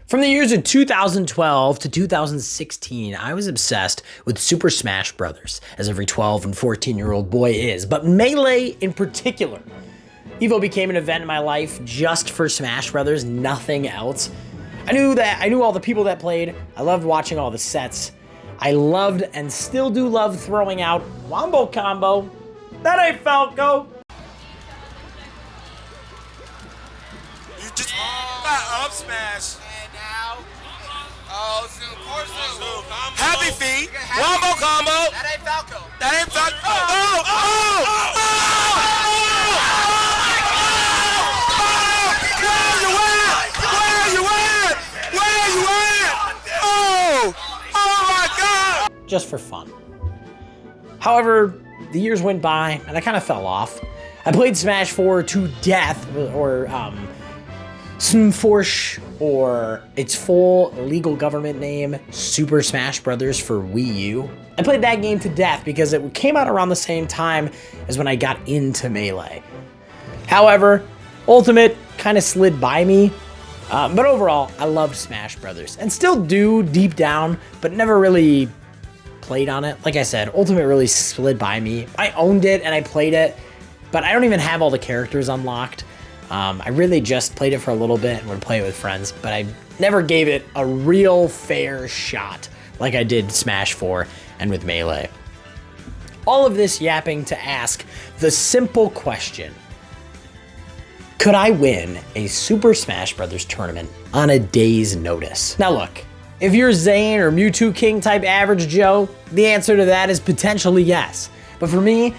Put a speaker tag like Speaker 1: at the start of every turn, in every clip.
Speaker 1: From the years of 2012 to 2016, I was obsessed with Super Smash Bros., as every 12 and 14-year-old boy is, but Melee in particular. Evo became an event in my life just for Smash Bros., nothing else. I knew all the people that played. I loved watching all the sets. I loved and still do love throwing out Wombo Combo. That ain't Falco.
Speaker 2: You just got up smash. And now, Happy Feet, Wombo Combo.
Speaker 3: That ain't Falco.
Speaker 2: That ain't Falco.
Speaker 1: Just for fun. However, the years went by and I kind of fell off. I played Smash 4 to death, or Smforsh, or its full legal government name, Super Smash Bros. For Wii U. I played that game to death because it came out around the same time as when I got into Melee. However, Ultimate kind of slid by me, but overall, I loved Smash Bros. And still do deep down, but never really played on it. Like I said, Ultimate really slid by me. I owned it and I played it, but I don't even have all the characters unlocked. I really just played it for a little bit and would play it with friends, but I never gave it a real fair shot like I did Smash 4 and with Melee. All of this yapping to ask the simple question: could I win a Super Smash Bros. Tournament on a day's notice? Now look, if you're Zane or Mewtwo King type average Joe, the answer to that is potentially yes. But for me,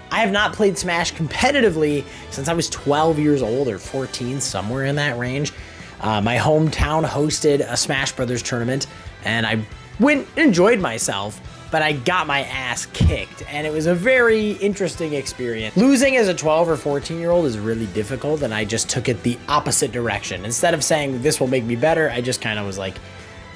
Speaker 1: I have not played Smash competitively since I was 12 years old or 14, somewhere in that range. My hometown hosted a Smash Bros. Tournament and I went and enjoyed myself, but I got my ass kicked and it was a very interesting experience. Losing as a 12 or 14-year-old is really difficult, and I just took it the opposite direction. Instead of saying this will make me better, I just kind of was like,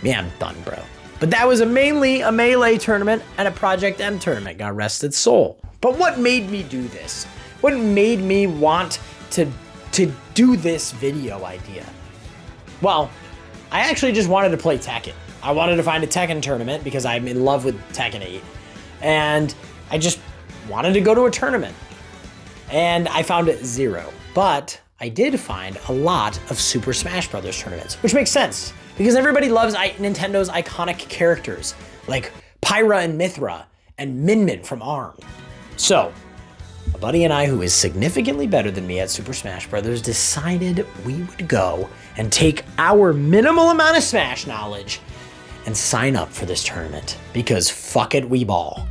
Speaker 1: yeah, I'm done, bro. But that was mainly a Melee tournament and a Project M tournament, God rest its soul. But what made me do this? What made me want to do this video idea? Well, I actually just wanted to play Tekken. I wanted to find a Tekken tournament because I'm in love with Tekken 8. And I just wanted to go to a tournament. And I found 0. But I did find a lot of Super Smash Bros. Tournaments, which makes sense because everybody loves Nintendo's iconic characters like Pyra and Mythra and Min Min from ARM. So, a buddy and I who is significantly better than me at Super Smash Bros. Decided we would go and take our minimal amount of Smash knowledge and sign up for this tournament because fuck it, we ball.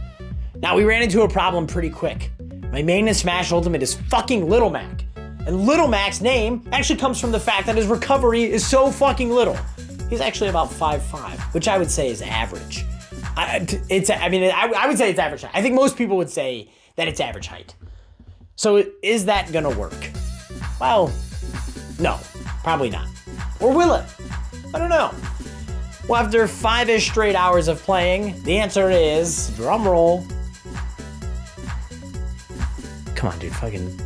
Speaker 1: Now, we ran into a problem pretty quick. My main in Smash Ultimate is fucking Little Mac. And Little Mac's name actually comes from the fact that his recovery is so fucking little. He's actually about 5'5", which I would say is average. I would say it's average height. I think most people would say that it's average height. So is that gonna work? Well, no, probably not. Or will it? I don't know. Well, after 5-ish straight hours of playing, the answer is, drum roll. Come on, dude, fucking.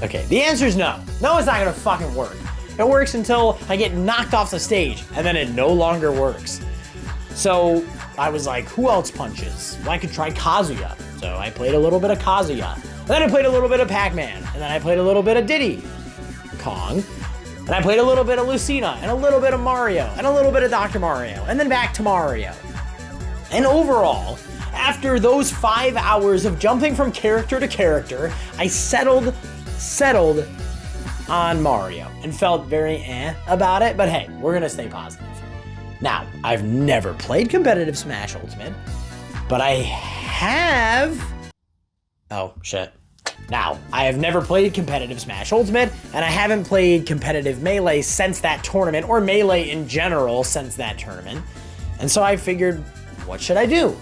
Speaker 1: Okay, the answer is no. No, it's not gonna fucking work. It works until I get knocked off the stage, and then it no longer works. So I was like, who else punches? Well, I could try Kazuya. So I played a little bit of Kazuya. And then I played a little bit of Pac-Man. And then I played a little bit of Diddy Kong. And I played a little bit of Lucina, and a little bit of Mario, and a little bit of Dr. Mario, and then back to Mario. And overall, after those 5 hours of jumping from character to character, I settled on Mario and felt very about it, but hey, we're gonna stay positive. Now, I've never played competitive Smash Ultimate, but I have... Oh, shit. Now, I have never played competitive Smash Ultimate, and I haven't played competitive Melee since that tournament, or Melee in general since that tournament. And so I figured, what should I do?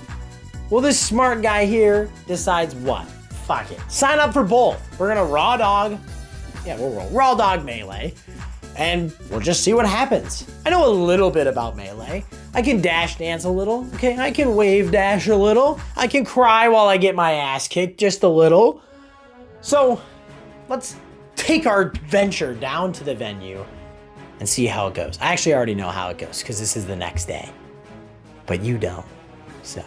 Speaker 1: Well, this smart guy here decides what? Fuck it. Sign up for both. We're gonna raw dog. Yeah, we'll roll raw dog Melee, and we'll just see what happens. I know a little bit about Melee. I can dash dance a little, okay? I can wave dash a little. I can cry while I get my ass kicked just a little. So let's take our venture down to the venue and see how it goes. I actually already know how it goes because this is the next day, but you don't. So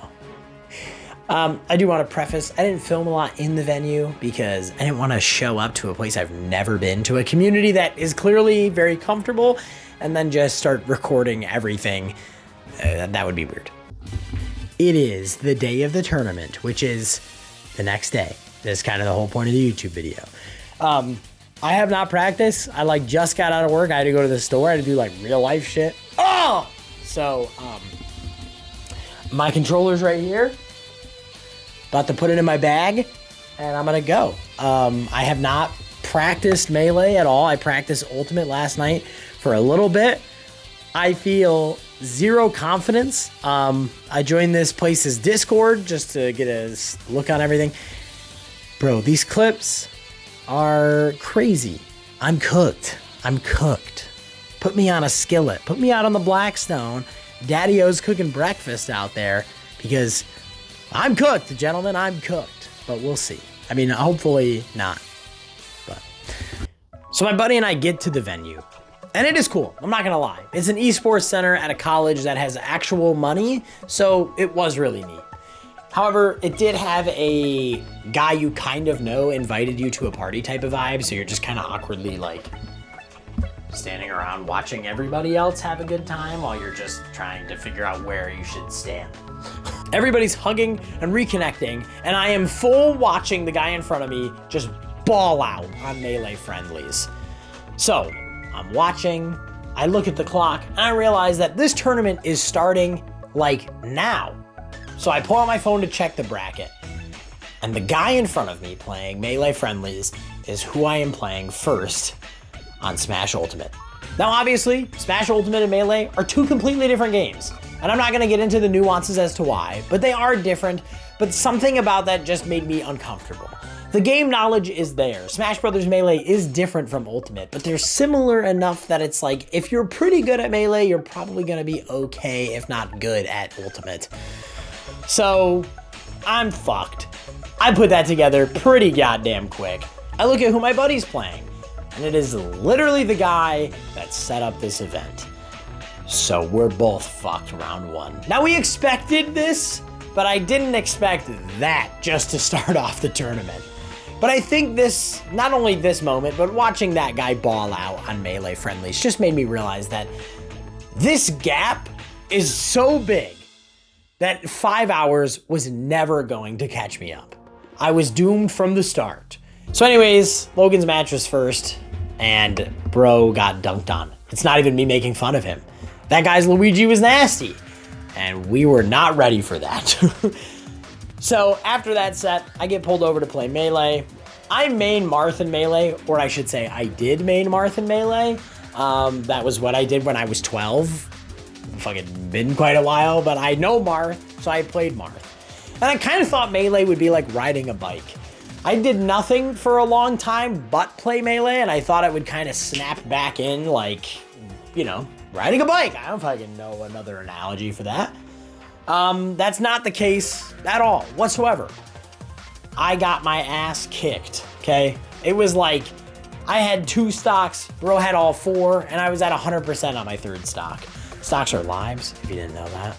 Speaker 1: I do want to preface, I didn't film a lot in the venue because I didn't want to show up to a place I've never been, to a community that is clearly very comfortable, and then just start recording everything. That would be weird. It is the day of the tournament, which is the next day. That's kind of the whole point of the YouTube video. I have not practiced. I just got out of work. I had to go to the store. I had to do real life shit. Oh! So, my controller's right here. About to put it in my bag, and I'm gonna go. I have not practiced Melee at all. I practiced Ultimate last night for a little bit. I feel zero confidence. I joined this place's Discord just to get a look on everything. Bro, these clips are crazy. I'm cooked. I'm cooked. Put me on a skillet. Put me out on the Blackstone. Daddy-O's cooking breakfast out there because I'm cooked, gentlemen. I'm cooked. But we'll see. I mean, hopefully not. But so my buddy and I get to the venue. And it is cool. I'm not going to lie. It's an esports center at a college that has actual money. So it was really neat. However, it did have a guy you kind of know invited you to a party type of vibe. So you're just kind of awkwardly standing around watching everybody else have a good time while you're just trying to figure out where you should stand. Everybody's hugging and reconnecting, and I am full watching the guy in front of me just ball out on Melee friendlies. So I'm watching, I look at the clock, and I realize that this tournament is starting now. So I pull out my phone to check the bracket, and the guy in front of me playing Melee friendlies is who I am playing first on Smash Ultimate. Now obviously, Smash Ultimate and Melee are two completely different games, and I'm not gonna get into the nuances as to why, but they are different, but something about that just made me uncomfortable. The game knowledge is there. Smash Bros. Melee is different from Ultimate, but they're similar enough that it's if you're pretty good at Melee, you're probably gonna be okay, if not good, at Ultimate. So, I'm fucked. I put that together pretty goddamn quick. I look at who my buddy's playing, and it is literally the guy that set up this event. So we're both fucked round one. Now we expected this, but I didn't expect that just to start off the tournament. But I think this, not only this moment, but watching that guy ball out on Melee friendlies just made me realize that this gap is so big that 5 hours was never going to catch me up. I was doomed from the start. So anyways, Logan's match was first, and bro got dunked on. It's not even me making fun of him. That guy's Luigi was nasty, and we were not ready for that. So after that set, I get pulled over to play Melee. I main Marth in Melee, or I should say I did main Marth in Melee. That was what I did when I was 12. Fucking been quite a while, but I know Marth, so I played Marth. And I kind of thought Melee would be like riding a bike. I did nothing for a long time but play Melee, and I thought it would kind of snap back in riding a bike. I don't fucking know another analogy for that. That's not the case at all, whatsoever. I got my ass kicked, okay? It was I had 2 stocks, bro had all 4, and I was at 100% on my 3rd stock. Stocks are lives, if you didn't know that.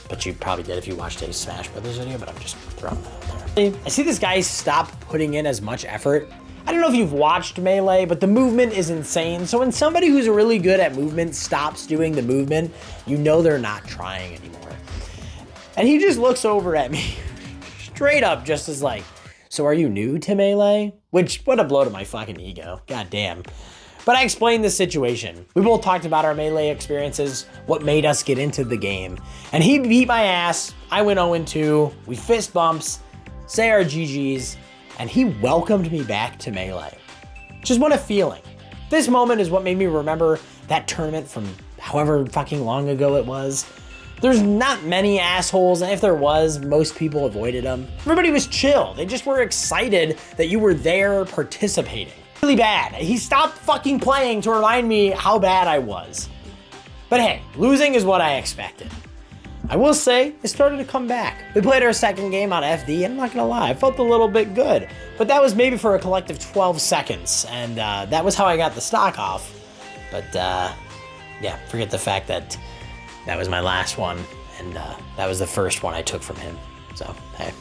Speaker 1: But you probably did if you watched a Smash Brothers video, but I'm just throwing that out there. I see this guy stop putting in as much effort. I don't know if you've watched Melee, but the movement is insane. So when somebody who's really good at movement stops doing the movement, you know they're not trying anymore. And he just looks over at me straight up just as so are you new to Melee? Which, what a blow to my fucking ego. God damn. But I explained the situation. We both talked about our Melee experiences, what made us get into the game. And he beat my ass. I went 0-2. We fist bumps, say our GGs, and he welcomed me back to Melee. Just what a feeling. This moment is what made me remember that tournament from however fucking long ago it was. There's not many assholes, and if there was, most people avoided them. Everybody was chill. They just were excited that you were there participating. Really bad. He stopped fucking playing to remind me how bad I was. But hey, losing is what I expected. I will say, it started to come back. We played our second game on FD, and I'm not gonna lie, I felt a little bit good. But that was maybe for a collective 12 seconds, and that was how I got the stock off. But yeah, forget the fact that that was my last one, and that was the first one I took from him. So, hey.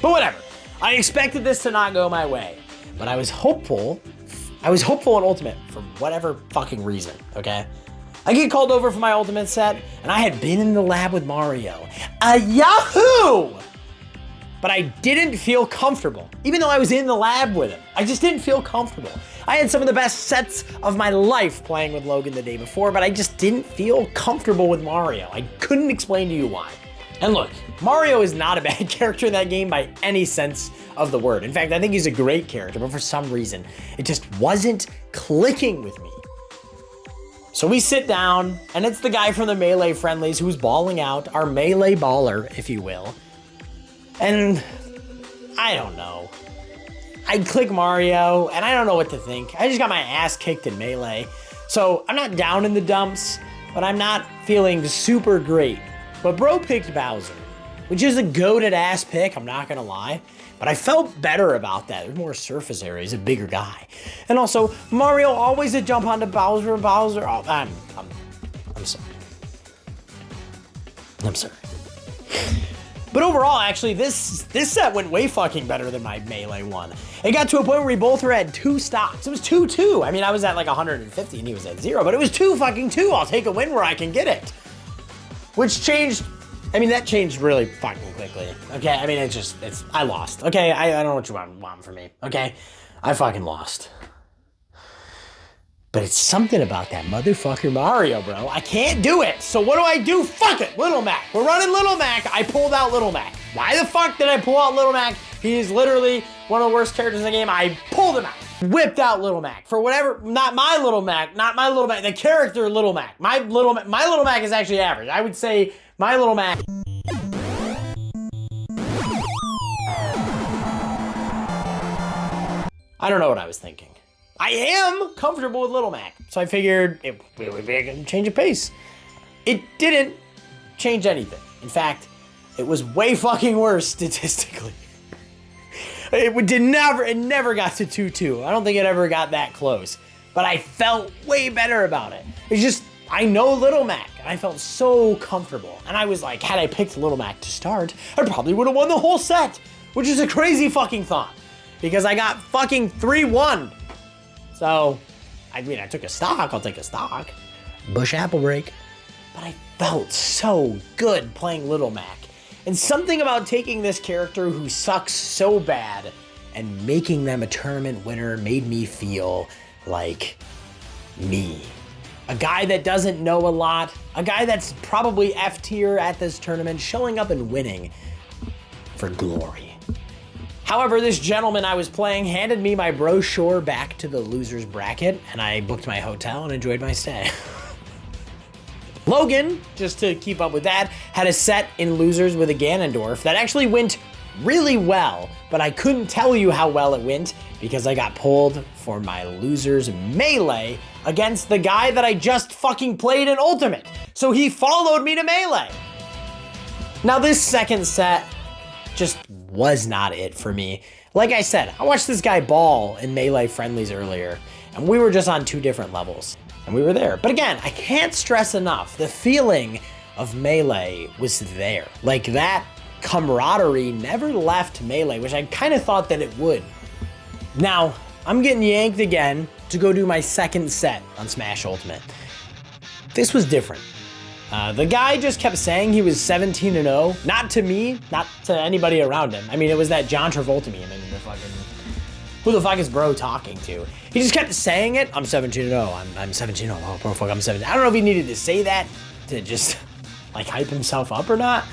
Speaker 1: But whatever. I expected this to not go my way, but I was hopeful. I was hopeful in Ultimate for whatever fucking reason, okay? I get called over for my Ultimate set, and I had been in the lab with Mario. A Yahoo! But I didn't feel comfortable, even though I was in the lab with him. I just didn't feel comfortable. I had some of the best sets of my life playing with Logan the day before, but I just didn't feel comfortable with Mario. I couldn't explain to you why. And look, Mario is not a bad character in that game by any sense of the word. In fact, I think he's a great character, but for some reason, it just wasn't clicking with me. So we sit down, and it's the guy from the Melee Friendlies who's balling out, our Melee baller, if you will. And I don't know. I click Mario, and I don't know what to think. I just got my ass kicked in Melee. So I'm not down in the dumps, but I'm not feeling super great. But bro picked Bowser, which is a goated ass pick, I'm not gonna lie. But I felt better about that. There's more surface area, he's a bigger guy. And also, Mario always a jump onto Bowser. Oh, I'm sorry. I'm sorry. But overall, actually, this set went way fucking better than my Melee one. It got to a point where we both were at 2 stocks. It was 2-2. I mean, I was at like 150 and he was at 0, but it was 2-2. I'll take a win where I can get it. Which changed, I mean, that changed really fucking quickly. Okay, I mean, I lost. Okay, I don't know what you want from me. Okay, I fucking lost. But it's something about that motherfucker Mario, bro. I can't do it. So what do? Fuck it, Little Mac. We're running Little Mac. I pulled out Little Mac. Why the fuck did I pull out Little Mac? He is literally one of the worst characters in the game. I pulled him out. Whipped out Little Mac. For whatever, not my Little Mac, the character Little Mac. My Little Mac is actually average. I would say my Little Mac. I don't know what I was thinking. I am comfortable with Little Mac, so I figured it would be a change of pace. It didn't change anything. In fact, it was way fucking worse statistically. It never got to 2-2. I don't think it ever got that close, but I felt way better about it. It's just, I know Little Mac, and I felt so comfortable. And I was like, had I picked Little Mac to start, I probably would have won the whole set, which is a crazy fucking thought, because I got fucking 3-1. So, I mean, I took a stock, I'll take a stock. Bush apple break. But I felt so good playing Little Mac. And something about taking this character who sucks so bad and making them a tournament winner made me feel like me. A guy that doesn't know a lot, a guy that's probably F tier at this tournament, showing up and winning for glory. However, this gentleman I was playing handed me my brochure back to the loser's bracket, and I booked my hotel and enjoyed my stay. Logan, just to keep up with that, had a set in losers with a Ganondorf that actually went really well, but I couldn't tell you how well it went because I got pulled for my losers Melee against the guy that I just fucking played in Ultimate. So he followed me to Melee. Now this second set just was not it for me. Like I said, I watched this guy ball in Melee Friendlies earlier, and we were just on 2 different levels, and we were there. But again, I can't stress enough, the feeling of Melee was there. Like that camaraderie never left Melee, which I kind of thought that it would. Now, I'm getting yanked again to go do my second set on Smash Ultimate. This was different. The guy just kept saying he was 17-0. Not to me, not to anybody around him. I mean, it was that John Travolta meme. I mean, who the fuck is bro talking to? He just kept saying it. I'm 17-0. I'm 17-0. Oh, bro, fuck, I'm 17. I don't know if he needed to say that to just like hype himself up or not.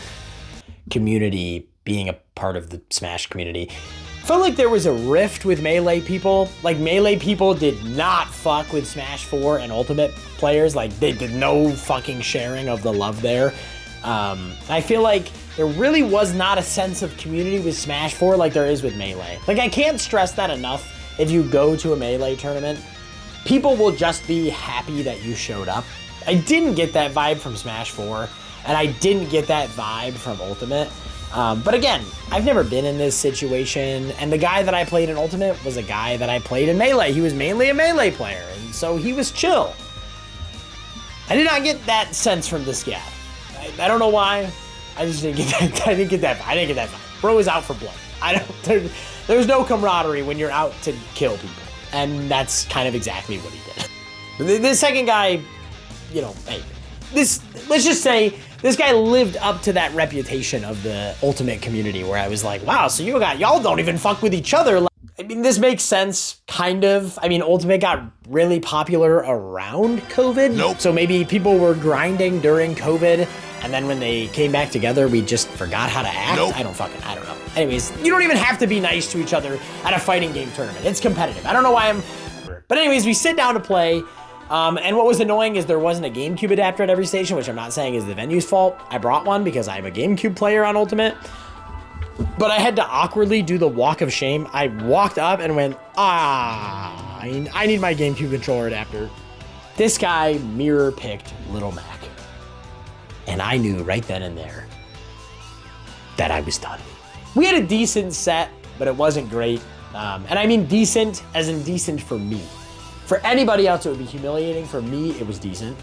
Speaker 1: Community, being a part of the Smash community. I felt like there was a rift with Melee people. Like Melee people did not fuck with Smash 4 and Ultimate players. Like they did no fucking sharing of the love there. I feel like there really was not a sense of community with Smash 4 like there is with Melee. Like I can't stress that enough. If you go to a Melee tournament, people will just be happy that you showed up. I didn't get that vibe from Smash 4, and I didn't get that vibe from Ultimate. But again, I've never been in this situation, and the guy that I played in Ultimate was a guy that I played in Melee. He was mainly a Melee player, and so he was chill. I did not get that sense from this guy. I don't know why. I just didn't get that. I didn't get that vibe. Bro is out for blood. There's no camaraderie when you're out to kill people. And that's kind of exactly what he did. The second guy, you know, hey, let's just say this guy lived up to that reputation of the Ultimate community where I was like, wow, so y'all don't even fuck with each other. I mean, this makes sense, kind of. I mean, Ultimate got really popular around COVID.
Speaker 2: Nope.
Speaker 1: So maybe people were grinding during COVID, and then when they came back together, we just forgot how to act.
Speaker 2: Nope.
Speaker 1: I don't know. Anyways, you don't even have to be nice to each other at a fighting game tournament. It's competitive. I don't know why But anyways, we sit down to play. And what was annoying is there wasn't a GameCube adapter at every station, which I'm not saying is the venue's fault. I brought one because I'm a GameCube player on Ultimate. But I had to awkwardly do the walk of shame. I walked up and went, I need my GameCube controller adapter. This guy mirror picked Little Mac. And I knew right then and there that I was done. We had a decent set, but it wasn't great. And I mean decent as in decent for me. For anybody else, it would be humiliating. For me, it was decent.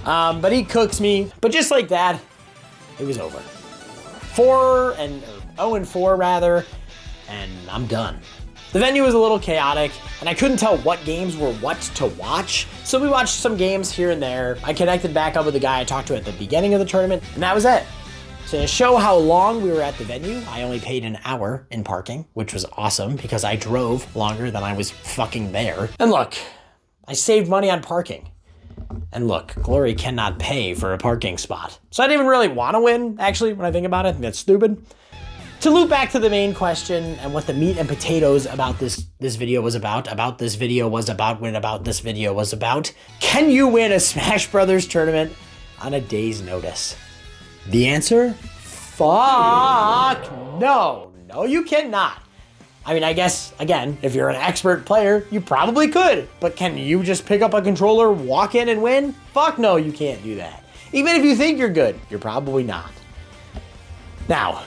Speaker 1: But he cooks me. But just like that, it was over. 0-4 rather, and I'm done. The venue was a little chaotic, and I couldn't tell what games were what to watch, so we watched some games here and there. I connected back up with the guy I talked to at the beginning of the tournament, and that was it. To show how long we were at the venue, I only paid an hour in parking, which was awesome because I drove longer than I was fucking there. And look, I saved money on parking. And look, Glory cannot pay for a parking spot. So I didn't even really want to win, actually, when I think about it. I think that's stupid. To loop back to the main question and what the meat and potatoes about this video was about, can you win a Smash Brothers tournament on a day's notice? The answer? Fuck no. No, you cannot. I mean, I guess, again, if you're an expert player, you probably could. But can you just pick up a controller, walk in and win? Fuck no, you can't do that. Even if you think you're good, you're probably not. Now,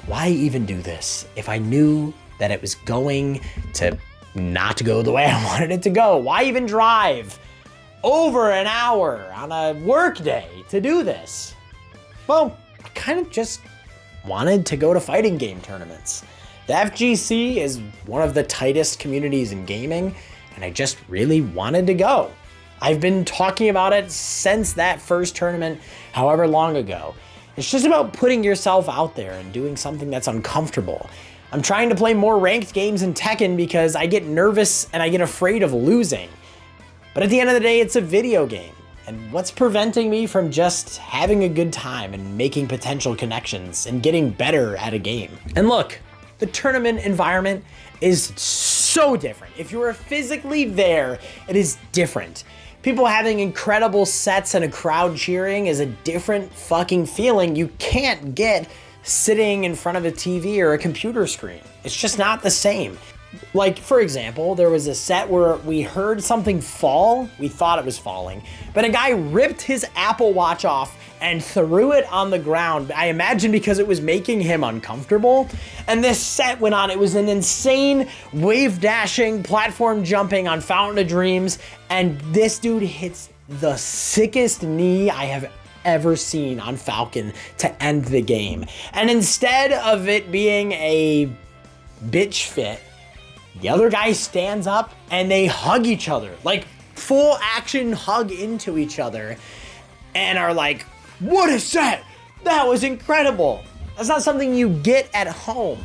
Speaker 1: why even do this if I knew that it was going to not go the way I wanted it to go? Why even drive over an hour on a work day to do this? Well, I kind of just wanted to go to fighting game tournaments. The FGC is one of the tightest communities in gaming, and I just really wanted to go. I've been talking about it since that first tournament, however long ago. It's just about putting yourself out there and doing something that's uncomfortable. I'm trying to play more ranked games in Tekken because I get nervous and I get afraid of losing. But at the end of the day, it's a video game. And what's preventing me from just having a good time and making potential connections and getting better at a game? And look, the tournament environment is so different. If you are physically there, it is different. People having incredible sets and a crowd cheering is a different fucking feeling you can't get sitting in front of a TV or a computer screen. It's just not the same. Like, for example, there was a set where we heard something fall. We thought it was falling, but a guy ripped his Apple Watch off and threw it on the ground. I imagine because it was making him uncomfortable. And this set went on. It was an insane wave dashing, platform jumping on Fountain of Dreams. And this dude hits the sickest knee I have ever seen on Falcon to end the game. And instead of it being a bitch fit, the other guy stands up and they hug each other, like full action hug into each other, and are like, what a set! That was incredible! That's not something you get at home.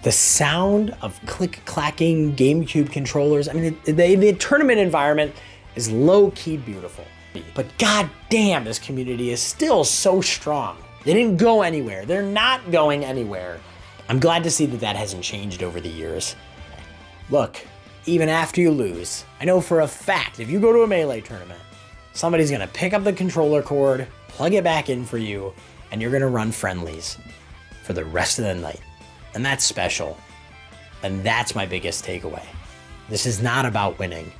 Speaker 1: The sound of click-clacking GameCube controllers, I mean, the tournament environment is low-key beautiful. But goddamn, this community is still so strong. They didn't go anywhere. They're not going anywhere. I'm glad to see that that hasn't changed over the years. Look, even after you lose, I know for a fact if you go to a Melee tournament, somebody's gonna pick up the controller cord, plug it back in for you, and you're gonna run friendlies for the rest of the night. And that's special. And that's my biggest takeaway. This is not about winning.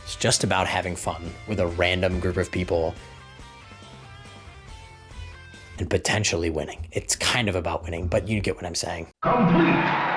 Speaker 1: It's just about having fun with a random group of people and potentially winning. It's kind of about winning, but you get what I'm saying.
Speaker 3: Complete.